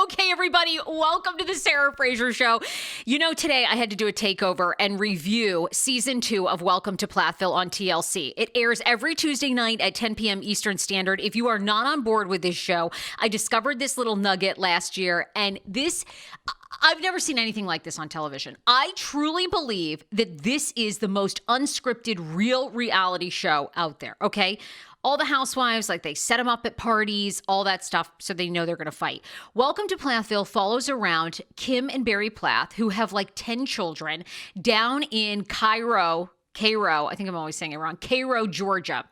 Okay, everybody, welcome to the Sarah Fraser Show. You know, today I had to do a takeover and review season 2 of Welcome to Plathville on TLC. It airs every Tuesday night at 10 p.m. Eastern Standard. If you are not on board with this show, I discovered this little nugget last year, and I've never seen anything like this on television. I truly believe that this is the most unscripted, real reality show out there, okay? All the housewives, like they set them up at parties, all that stuff, so they know they're going to fight. Welcome to Plathville follows around Kim and Barry Plath, who have like 10 children, down in Cairo, I think I'm always saying it wrong, Cairo, Georgia.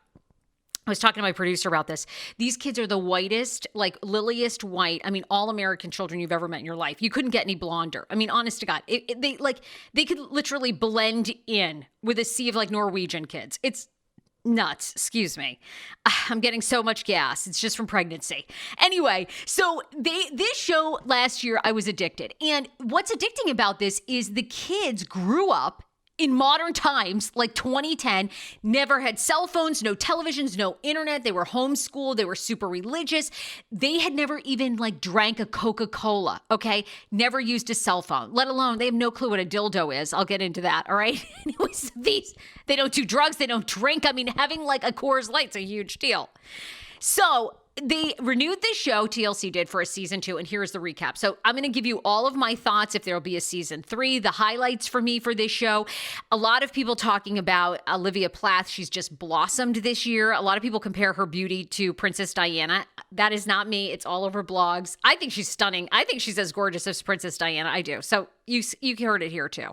I was talking to my producer about this. These kids are the whitest, like liliest white. I mean, all American children you've ever met in your life. You couldn't get any blonder. I mean, honest to God, they could literally blend in with a sea of like Norwegian kids. It's nuts. Excuse me. I'm getting so much gas. It's just from pregnancy. Anyway, so this show last year, I was addicted. And what's addicting about this is the kids grew up in modern times, like 2010, never had cell phones, no televisions, no internet. They were homeschooled. They were super religious. They had never even like drank a Coca-Cola, okay? Never used a cell phone, let alone they have no clue what a dildo is. I'll get into that, all right? Anyways, they don't do drugs. They don't drink. I mean, having like a Coors Light's a huge deal. So they renewed this show, TLC did, for a season 2, and here's the recap. So I'm going to give you all of my thoughts if there'll be a season 3, the highlights for me for this show. A lot of people talking about Olivia Plath. She's just blossomed this year. A lot of people compare her beauty to Princess Diana. That is not me. It's all over blogs. I think she's stunning. I think she's as gorgeous as Princess Diana. I do. So you heard it here too.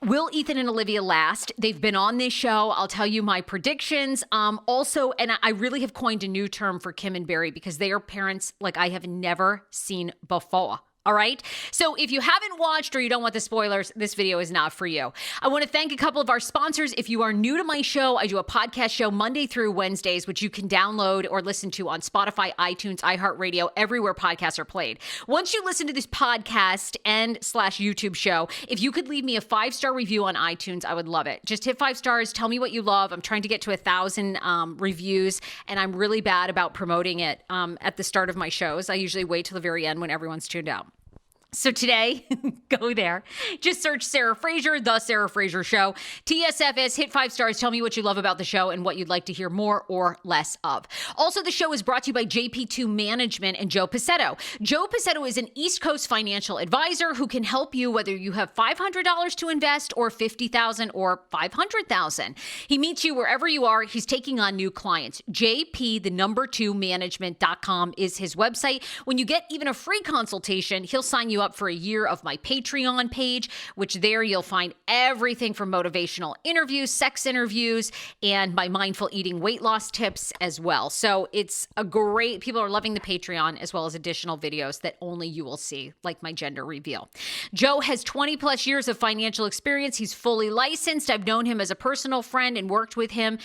Will Ethan and Olivia last? They've been on this show. I'll tell you my predictions. Also, and I really have coined a new term for Kim and Barry because they are parents like I have never seen before. All right. So if you haven't watched or you don't want the spoilers, this video is not for you. I want to thank a couple of our sponsors. If you are new to my show, I do a podcast show Monday through Wednesdays, which you can download or listen to on Spotify, iTunes, iHeartRadio, everywhere podcasts are played. Once you listen to this podcast and / YouTube show, if you could leave me a 5-star review on iTunes, I would love it. Just hit 5 stars. Tell me what you love. I'm trying to get to 1,000 reviews, and I'm really bad about promoting it at the start of my shows. I usually wait till the very end when everyone's tuned out. So today, go there. Just search Sarah Fraser, The Sarah Fraser Show. TSFS, hit 5 stars. Tell me what you love about the show and what you'd like to hear more or less of. Also, the show is brought to you by JP2 Management and Joe Pacetto. Joe Pacetto is an East Coast financial advisor who can help you whether you have $500 to invest or $50,000 or $500,000. He meets you wherever you are. He's taking on new clients. JP2management.com is his website. When you get even a free consultation, he'll sign you up for a year of my Patreon page, which there you'll find everything from motivational interviews, sex interviews, and my mindful eating weight loss tips as well. So it's a great, people are loving the Patreon as well as additional videos that only you will see, like my gender reveal. Joe has 20 plus years of financial experience. He's fully licensed. I've known him as a personal friend and worked with him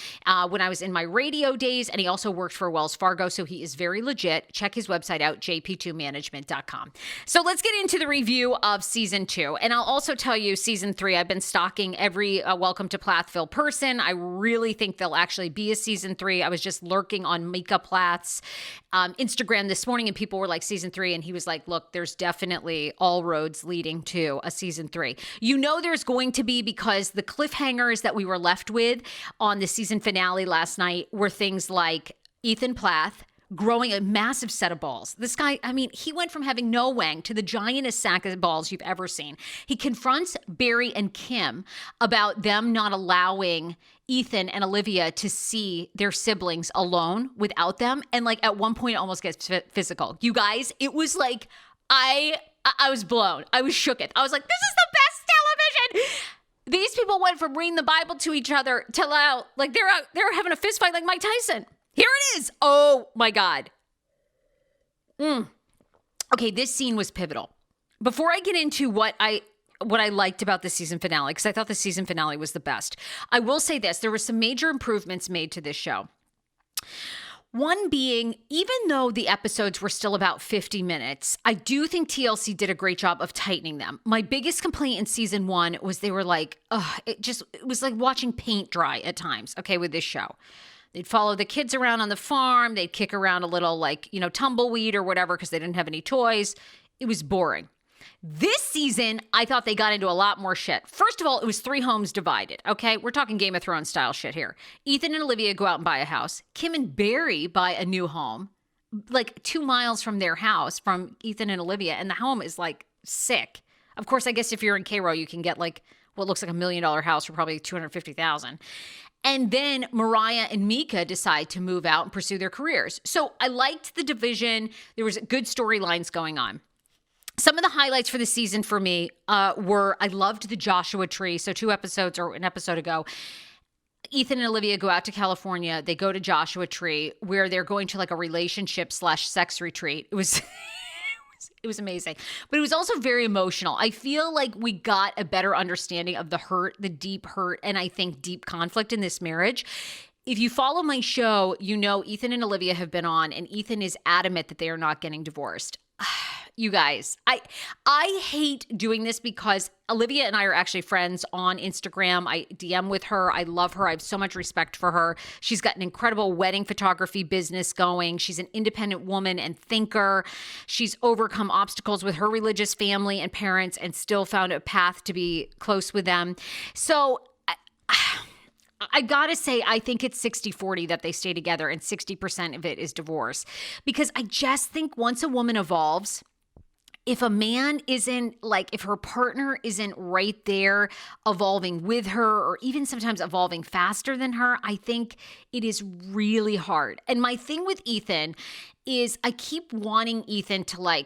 when I was in my radio days, and he also worked for Wells Fargo, so he is very legit. Check his website out, jp2management.com. So let's get into the review of season 2. And I'll also tell you season 3, I've been stalking every Welcome to Plathville person. I really think there'll actually be a season 3. I was just lurking on Mika Plath's Instagram this morning and people were like season 3. And he was like, look, there's definitely all roads leading to a season 3. You know, there's going to be because the cliffhangers that we were left with on the season finale last night were things like Ethan Plath growing a massive set of balls. This guy, I mean, he went from having no wang to the giantest sack of balls you've ever seen. He confronts Barry and Kim about them not allowing Ethan and Olivia to see their siblings alone without them. And like at one point it almost gets physical. You guys, it was like, I was blown. I was shooketh. I was like, this is the best television. These people went from reading the Bible to each other to like they're having a fist fight like Mike Tyson. Here it is. Oh my God. Okay, this scene was pivotal. Before I get into what I liked about the season finale, because I thought the season finale was the best, I will say this. There were some major improvements made to this show. One being, even though the episodes were still about 50 minutes, I do think TLC did a great job of tightening them. My biggest complaint in season 1 was they were like, it was like watching paint dry at times, okay, with this show. They'd follow the kids around on the farm. They'd kick around a little tumbleweed or whatever because they didn't have any toys. It was boring. This season, I thought they got into a lot more shit. First of all, it was 3 homes divided, okay? We're talking Game of Thrones style shit here. Ethan and Olivia go out and buy a house. Kim and Barry buy a new home, 2 miles from their house, from Ethan and Olivia, and the home is sick. Of course, I guess if you're in Cairo, you can get what looks like $1 million house for probably $250,000. And then Mariah and Mika decide to move out and pursue their careers. So I liked the division. There was good storylines going on. Some of the highlights for the season for me were, I loved the Joshua Tree. So 2 episodes or an episode ago, Ethan and Olivia go out to California. They go to Joshua Tree where they're going to a relationship/sex retreat. It was it was amazing. But it was also very emotional. I feel like we got a better understanding of the hurt, the deep hurt, and I think deep conflict in this marriage. If you follow my show, you know Ethan and Olivia have been on, and Ethan is adamant that they are not getting divorced. You guys, I hate doing this because Olivia and I are actually friends on Instagram. I DM with her. I love her. I have so much respect for her. She's got an incredible wedding photography business going. She's an independent woman and thinker. She's overcome obstacles with her religious family and parents and still found a path to be close with them. So I gotta say, I think it's 60-40 that they stay together and 60% of it is divorce. Because I just think once a woman evolves, if a man isn't if her partner isn't right there evolving with her or even sometimes evolving faster than her, I think it is really hard. And my thing with Ethan is I keep wanting Ethan to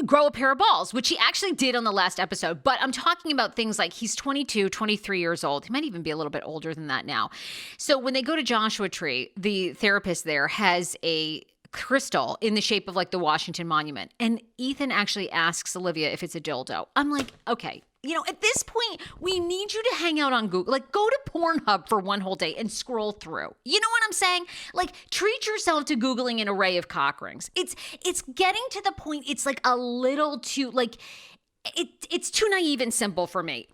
grow a pair of balls, which he actually did on the last episode. But I'm talking about things like he's 22, 23 years old. He might even be a little bit older than that now. So when they go to Joshua Tree, the therapist there has a crystal in the shape of the Washington Monument. And Ethan actually asks Olivia if it's a dildo. I'm like, okay, at this point, we need you to hang out on Google. Go to Pornhub for one whole day and scroll through. You know what I'm saying? Treat yourself to Googling an array of cock rings. It's getting to the point, it's a little too, it's too naive and simple for me.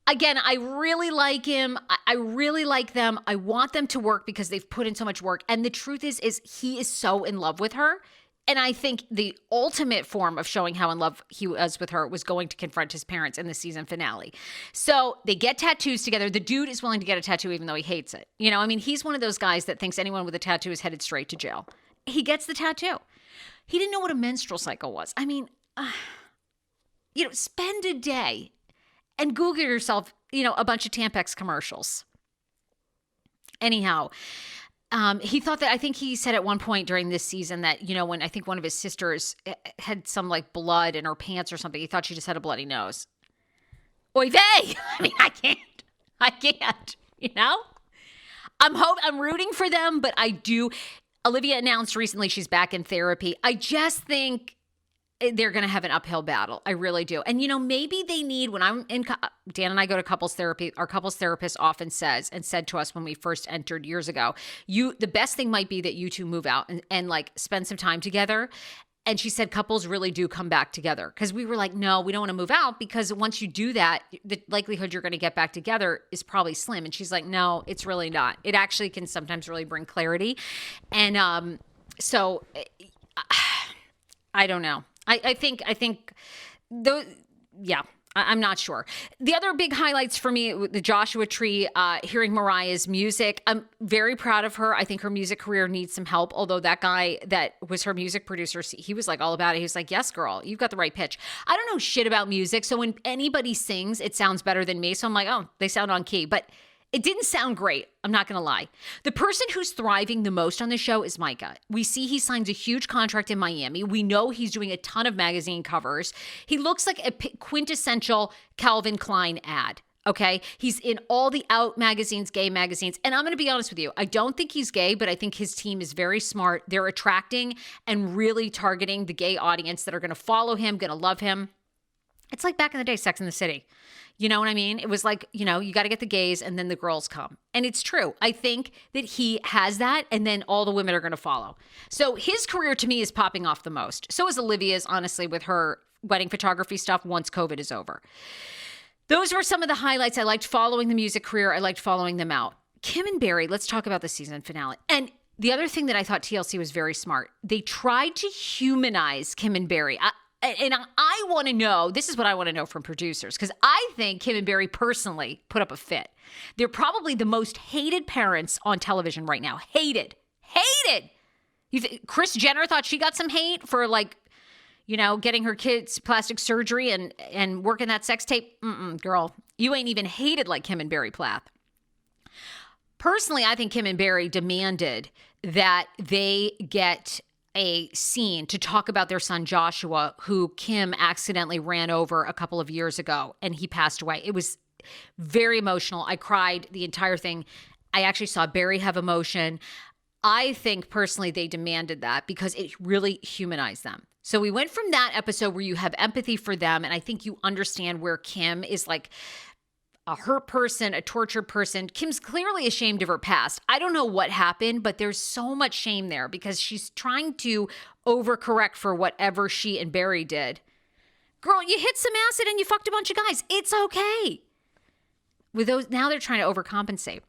Again, I really like him. I really like them. I want them to work because they've put in so much work. And the truth is he is so in love with her. And I think the ultimate form of showing how in love he was with her was going to confront his parents in the season finale. So they get tattoos together. The dude is willing to get a tattoo even though he hates it. He's one of those guys that thinks anyone with a tattoo is headed straight to jail. He gets the tattoo. He didn't know what a menstrual cycle was. Spend a day and Google yourself, a bunch of Tampax commercials. Anyhow, he thought that, I think he said at one point during this season that, when I think one of his sisters had some blood in her pants or something, he thought she just had a bloody nose. Oy vey! I can't, I'm rooting for them, but I do. Olivia announced recently she's back in therapy. I just think they're going to have an uphill battle. I really do. And, maybe they need, when I'm in, Dan and I go to couples therapy, our couples therapist often said to us when we first entered years ago, the best thing might be that you two move out and spend some time together. And she said couples really do come back together because we were like, no, we don't want to move out because once you do that, the likelihood you're going to get back together is probably slim. And she's like, no, it's really not. It actually can sometimes really bring clarity. And so I don't know. I think though, yeah, I'm not sure. The other big highlights for me, the Joshua Tree, hearing Mariah's music. I'm very proud of her. I think her music career needs some help. Although that guy that was her music producer, he was all about it. He was like, yes, girl, you've got the right pitch. I don't know shit about music. So when anybody sings, it sounds better than me. So I'm like, oh, they sound on key. But it didn't sound great. I'm not going to lie. The person who's thriving the most on the show is Micah. We see he signs a huge contract in Miami. We know he's doing a ton of magazine covers. He looks like a quintessential Calvin Klein ad. Okay. He's in all the out magazines, gay magazines. And I'm going to be honest with you. I don't think he's gay, but I think his team is very smart. They're attracting and really targeting the gay audience that are going to follow him, going to love him. It's like back in the day, Sex and the City. You know what I mean? It was like, you got to get the gays and then the girls come. And it's true. I think that he has that and then all the women are going to follow. So his career to me is popping off the most. So is Olivia's, honestly, with her wedding photography stuff once COVID is over. Those were some of the highlights. I liked following the music career. I liked following them out. Kim and Barry, let's talk about the season finale. And the other thing that I thought TLC was very smart, they tried to humanize Kim and Barry. I want to know, this is what I want to know from producers, because I think Kim and Barry personally put up a fit. They're probably the most hated parents on television right now. Hated. Kris Jenner thought she got some hate for getting her kids plastic surgery and working that sex tape. Girl, you ain't even hated like Kim and Barry Plath. Personally, I think Kim and Barry demanded that they get a scene to talk about their son Joshua, who Kim accidentally ran over a couple of years ago, and he passed away. It was very emotional. I cried the entire thing. I actually saw Barry have emotion. I think personally they demanded that because it really humanized them. So we went from that episode where you have empathy for them, and I think you understand where Kim is like a hurt person, a tortured person. Kim's clearly ashamed of her past. I don't know what happened, but there's so much shame there because she's trying to overcorrect for whatever she and Barry did. Girl, you hit some acid and you fucked a bunch of guys. It's okay. With those, now they're trying to overcompensate.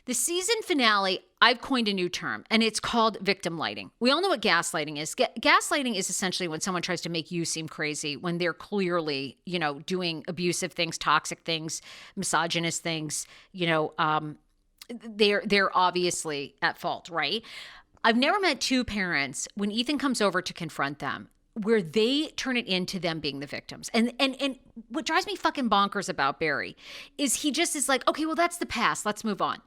The season finale, I've coined a new term, and it's called victim lighting. We all know what gaslighting is. Gaslighting is essentially when someone tries to make you seem crazy when they're clearly, doing abusive things, toxic things, misogynist things. They're obviously at fault, right? I've never met two parents when Ethan comes over to confront them where they turn it into them being the victims. And what drives me fucking bonkers about Barry is he just is like, okay, well, that's the past. Let's move on.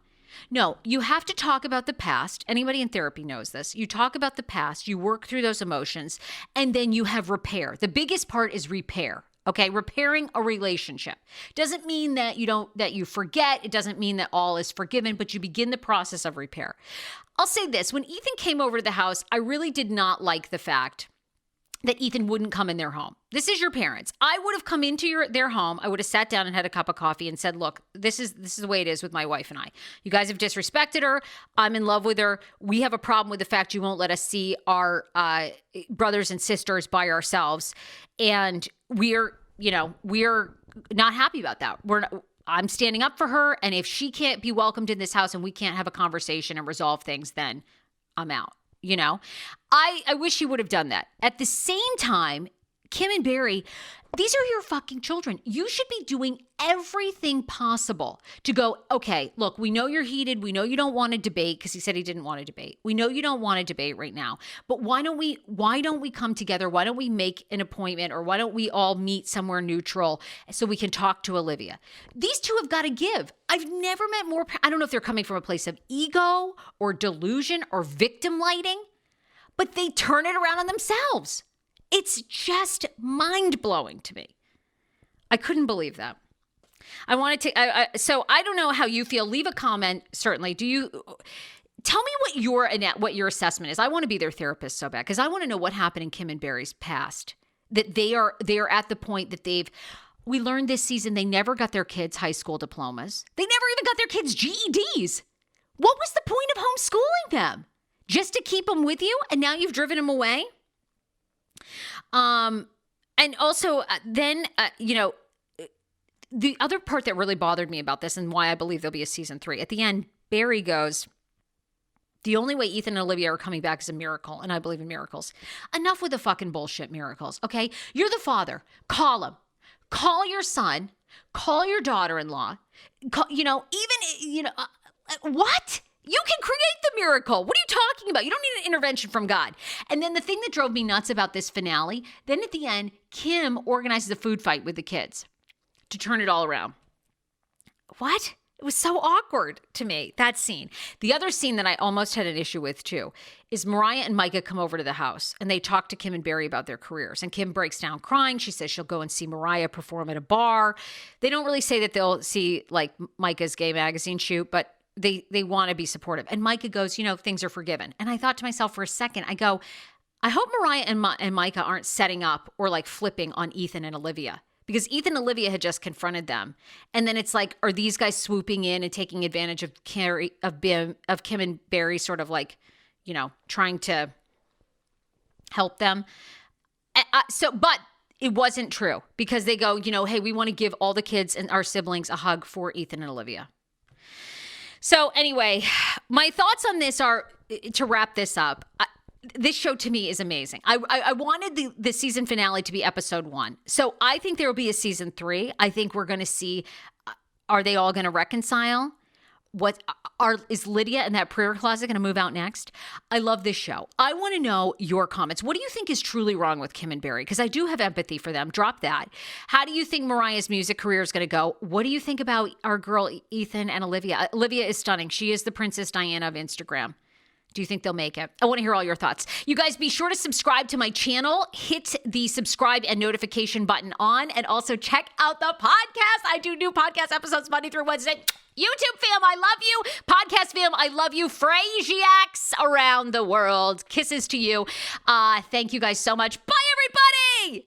No, you have to talk about the past. Anybody in therapy knows this. You talk about the past, you work through those emotions, and then you have repair. The biggest part is repair. Okay, repairing a relationship doesn't mean that you forget. It doesn't mean that all is forgiven, but you begin the process of repair. I'll say this, when Ethan came over to the house, I really did not like the fact that Ethan wouldn't come in their home. This is your parents. I would have come into their home. I would have sat down and had a cup of coffee and said, look, this is the way it is with my wife and I. You guys have disrespected her. I'm in love with her. We have a problem with the fact you won't let us see our brothers and sisters by ourselves. And we're not happy about that. I'm standing up for her. And if she can't be welcomed in this house and we can't have a conversation and resolve things, then I'm out. I wish he would have done that. At the same time, Kim and Barry, these are your fucking children. You should be doing everything possible to go, okay, look, we know you're heated. We know you don't want to debate because he said he didn't want to debate. We know you don't want to debate right now, but why don't we come together? Why don't we make an appointment, or why don't we all meet somewhere neutral so we can talk to Olivia? These two have got to give. I've never met more. I don't know if they're coming from a place of ego or delusion or victim lighting, but they turn it around on themselves. It's just mind-blowing to me. I couldn't believe that. So I don't know how you feel. Leave a comment, certainly. Tell me what your assessment is. I want to be their therapist so bad because I want to know what happened in Kim and Barry's past. That they are at the point that we learned this season they never got their kids' high school diplomas. They never even got their kids' GEDs. What was the point of homeschooling them? Just to keep them with you, and now you've driven them away? And also the other part that really bothered me about this and why I believe there'll be a season 3, at the end, Barry goes, the only way Ethan and Olivia are coming back is a miracle, and I believe in miracles. Enough with the fucking bullshit miracles, okay? You're the father. Call him. Call your son. Call your daughter-in-law. What? You can create the miracle. What are you talking about? You don't need an intervention from God. And then the thing that drove me nuts about this finale, then at the end, Kim organizes a food fight with the kids to turn it all around. What? It was so awkward to me, that scene. The other scene that I almost had an issue with too is Mariah and Micah come over to the house and they talk to Kim and Barry about their careers. And Kim breaks down crying. She says she'll go and see Mariah perform at a bar. They don't really say that they'll see like Micah's gay magazine shoot, but they want to be supportive. And Micah goes, things are forgiven. And I thought to myself for a second, I go, I hope Mariah and Micah aren't setting up or like flipping on Ethan and Olivia, because Ethan and Olivia had just confronted them. And then it's like, are these guys swooping in and taking advantage of Kim and Barry sort of like, trying to help them? But it wasn't true, because they go, hey, we want to give all the kids and our siblings a hug for Ethan and Olivia. So anyway, my thoughts on this are, to wrap this up, this show to me is amazing. I wanted the season finale to be episode 1. So I think there will be a season 3. I think we're going to see, are they all going to reconcile? Is Lydia in that prayer closet going to move out next? I love this show. I want to know your comments. What do you think is truly wrong with Kim and Barry? Because I do have empathy for them. Drop that. How do you think Mariah's music career is going to go? What do you think about our girl Ethan and Olivia? Olivia is stunning. She is the Princess Diana of Instagram. Do you think they'll make it? I want to hear all your thoughts. You guys be sure to subscribe to my channel. Hit the subscribe and notification button on. And also check out the podcast. I do new podcast episodes Monday through Wednesday. YouTube fam, I love you. Podcast fam, I love you. Frasiacs around the world. Kisses to you. Thank you guys so much. Bye, everybody.